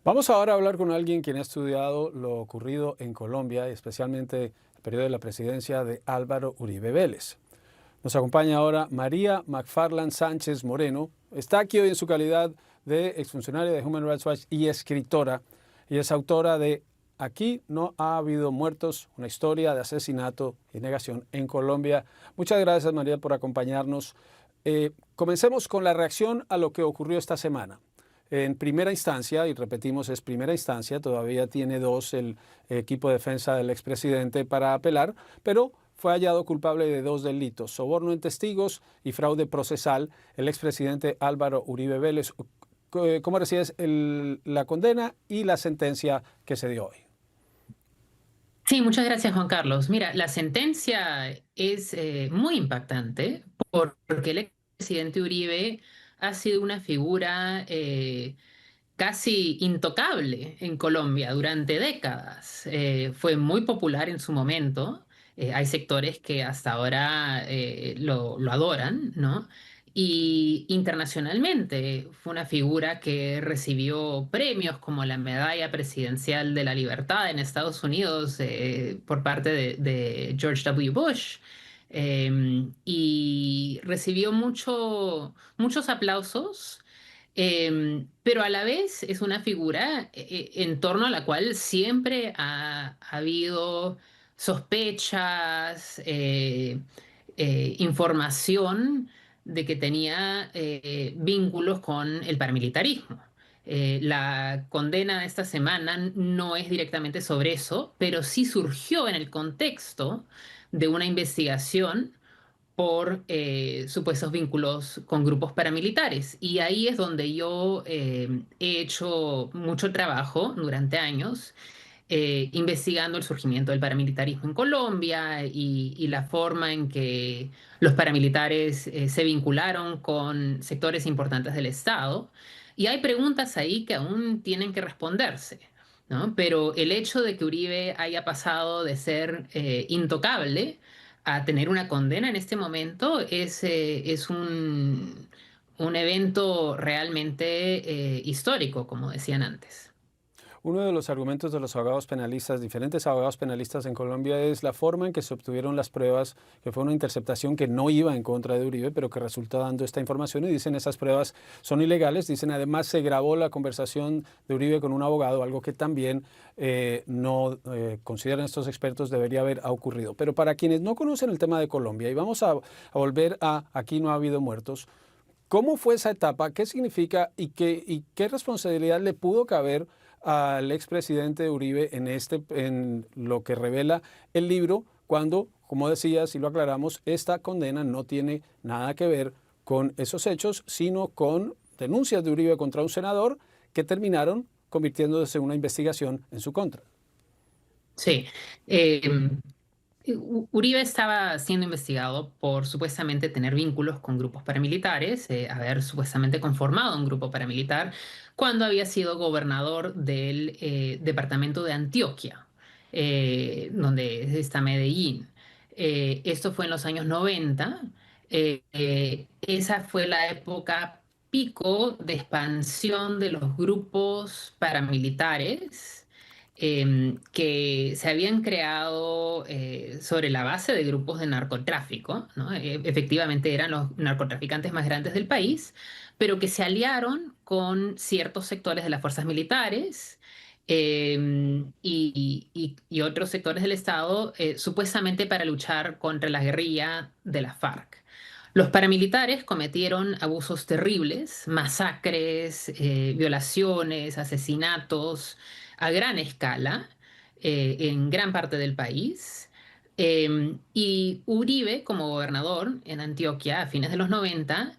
Vamos ahora a hablar con alguien quien ha estudiado lo ocurrido en Colombia, especialmente el periodo de la presidencia de Álvaro Uribe Vélez. Nos acompaña ahora María McFarland Sánchez Moreno. Está aquí hoy en su calidad de exfuncionaria de Human Rights Watch y escritora. Y es autora de Aquí no ha habido muertos, una historia de asesinato y negación en Colombia. Muchas gracias, María, por acompañarnos. Comencemos con la reacción a lo que ocurrió esta semana. En primera instancia, y repetimos, es primera instancia, todavía tiene dos el equipo de defensa del expresidente para apelar, pero fue hallado culpable de dos delitos: soborno en testigos y fraude procesal. El expresidente Álvaro Uribe Vélez. ¿Cómo recibes la condena y la sentencia que se dio hoy? Sí, muchas gracias, Juan Carlos. Mira, la sentencia es muy impactante porque el expresidente Uribe ha sido una figura casi intocable en Colombia durante décadas. Fue muy popular en su momento. Hay sectores que hasta ahora lo adoran, ¿no? Y internacionalmente fue una figura que recibió premios como la Medalla Presidencial de la Libertad en Estados Unidos por parte de George W. Bush. Y recibió muchos aplausos, pero a la vez es una figura en torno a la cual siempre ha habido sospechas, información de que tenía vínculos con el paramilitarismo. La condena de esta semana no es directamente sobre eso, pero sí surgió en el contexto de una investigación por supuestos vínculos con grupos paramilitares. Y ahí es donde yo he hecho mucho trabajo durante años, investigando el surgimiento del paramilitarismo en Colombia y la forma en que los paramilitares se vincularon con sectores importantes del Estado. Y hay preguntas ahí que aún tienen que responderse, ¿no? Pero el hecho de que Uribe haya pasado de ser intocable a tener una condena en este momento es un evento realmente histórico, como decían antes. Uno de los argumentos de los abogados penalistas, diferentes abogados penalistas en Colombia, es la forma en que se obtuvieron las pruebas, que fue una interceptación que no iba en contra de Uribe, pero que resultó dando esta información, y dicen esas pruebas son ilegales. Dicen además se grabó la conversación de Uribe con un abogado, algo que también no consideran estos expertos debería haber ocurrido. Pero para quienes no conocen el tema de Colombia, y vamos a volver a Aquí no ha habido muertos, ¿cómo fue esa etapa? ¿Qué significa y qué responsabilidad le pudo caber al expresidente Uribe en lo que revela el libro, cuando, como decías y lo aclaramos, esta condena no tiene nada que ver con esos hechos, sino con denuncias de Uribe contra un senador que terminaron convirtiéndose en una investigación en su contra? Sí. Uribe estaba siendo investigado por supuestamente tener vínculos con grupos paramilitares, haber supuestamente conformado un grupo paramilitar cuando había sido gobernador del departamento de Antioquia, donde está Medellín. Esto fue en los años 90. Esa fue la época pico de expansión de los grupos paramilitares que se habían creado sobre la base de grupos de narcotráfico, ¿no? Efectivamente eran los narcotraficantes más grandes del país, pero que se aliaron con ciertos sectores de las fuerzas militares y otros sectores del Estado, supuestamente para luchar contra la guerrilla de la FARC. Los paramilitares cometieron abusos terribles, masacres, violaciones, asesinatos a gran escala en gran parte del país. Y Uribe, como gobernador en Antioquia a fines de los 90,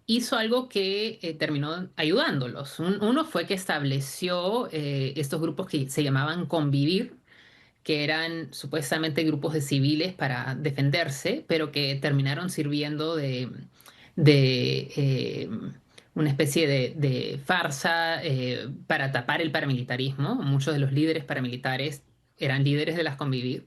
hizo algo que terminó ayudándolos. Uno fue que estableció estos grupos que se llamaban Convivir, que eran supuestamente grupos de civiles para defenderse, pero que terminaron sirviendo de, una especie de farsa para tapar el paramilitarismo. Muchos de los líderes paramilitares eran líderes de las Convivir.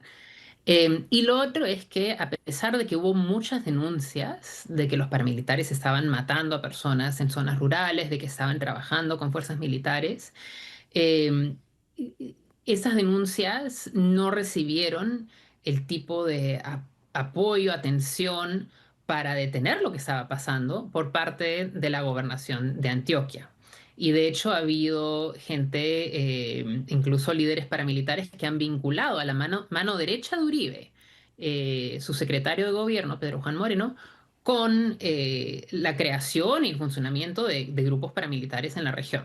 Y lo otro es que a pesar de que hubo muchas denuncias de que los paramilitares estaban matando a personas en zonas rurales, de que estaban trabajando con fuerzas militares, eh, esas denuncias no recibieron el tipo de apoyo, atención para detener lo que estaba pasando por parte de la gobernación de Antioquia. Y de hecho ha habido gente, incluso líderes paramilitares, que han vinculado a la mano derecha de Uribe, su secretario de gobierno, Pedro Juan Moreno, con la creación y el funcionamiento de grupos paramilitares en la región.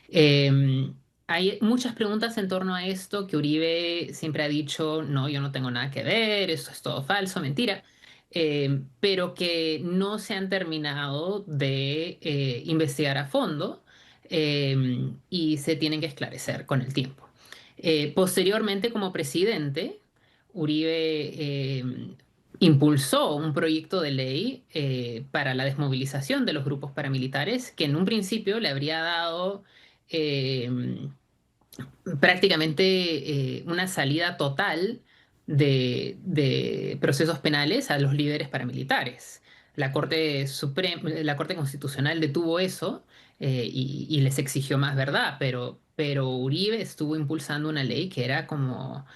Eh, Hay muchas preguntas en torno a esto que Uribe siempre ha dicho, no, yo no tengo nada que ver, esto es todo falso, mentira, pero que no se han terminado de investigar a fondo y se tienen que esclarecer con el tiempo. Posteriormente, como presidente, Uribe impulsó un proyecto de ley para la desmovilización de los grupos paramilitares que en un principio le habría dado eh, prácticamente una salida total de procesos penales a los líderes paramilitares. La Corte Constitucional detuvo eso y les exigió más verdad, pero Uribe estuvo impulsando una ley que era como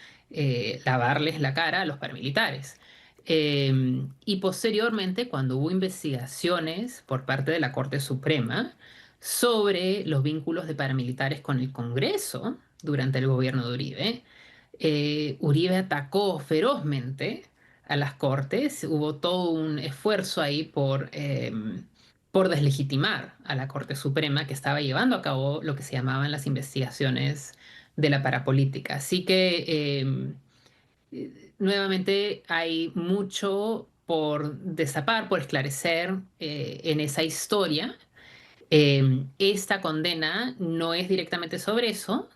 lavarles la cara a los paramilitares. Y posteriormente, cuando hubo investigaciones por parte de la Corte Suprema, sobre los vínculos de paramilitares con el Congreso durante el gobierno de Uribe. Uribe atacó ferozmente a las Cortes, hubo todo un esfuerzo ahí por deslegitimar a la Corte Suprema que estaba llevando a cabo lo que se llamaban las investigaciones de la parapolítica. Así que nuevamente hay mucho por destapar, por esclarecer en esa historia. Esta condena no es directamente sobre eso,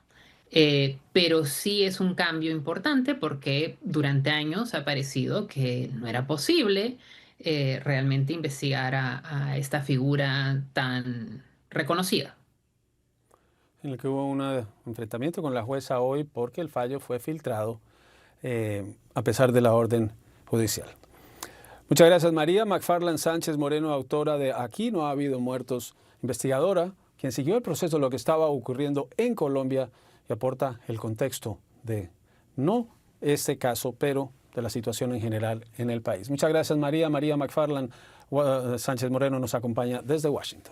pero sí es un cambio importante porque durante años ha parecido que no era posible realmente investigar a esta figura tan reconocida. En el que hubo un enfrentamiento con la jueza hoy porque el fallo fue filtrado a pesar de la orden judicial. Muchas gracias, María McFarland Sánchez Moreno, autora de Aquí no ha habido muertos, investigadora, quien siguió el proceso de lo que estaba ocurriendo en Colombia y aporta el contexto de no este caso, pero de la situación en general en el país. Muchas gracias, María. María McFarland Sánchez Moreno nos acompaña desde Washington.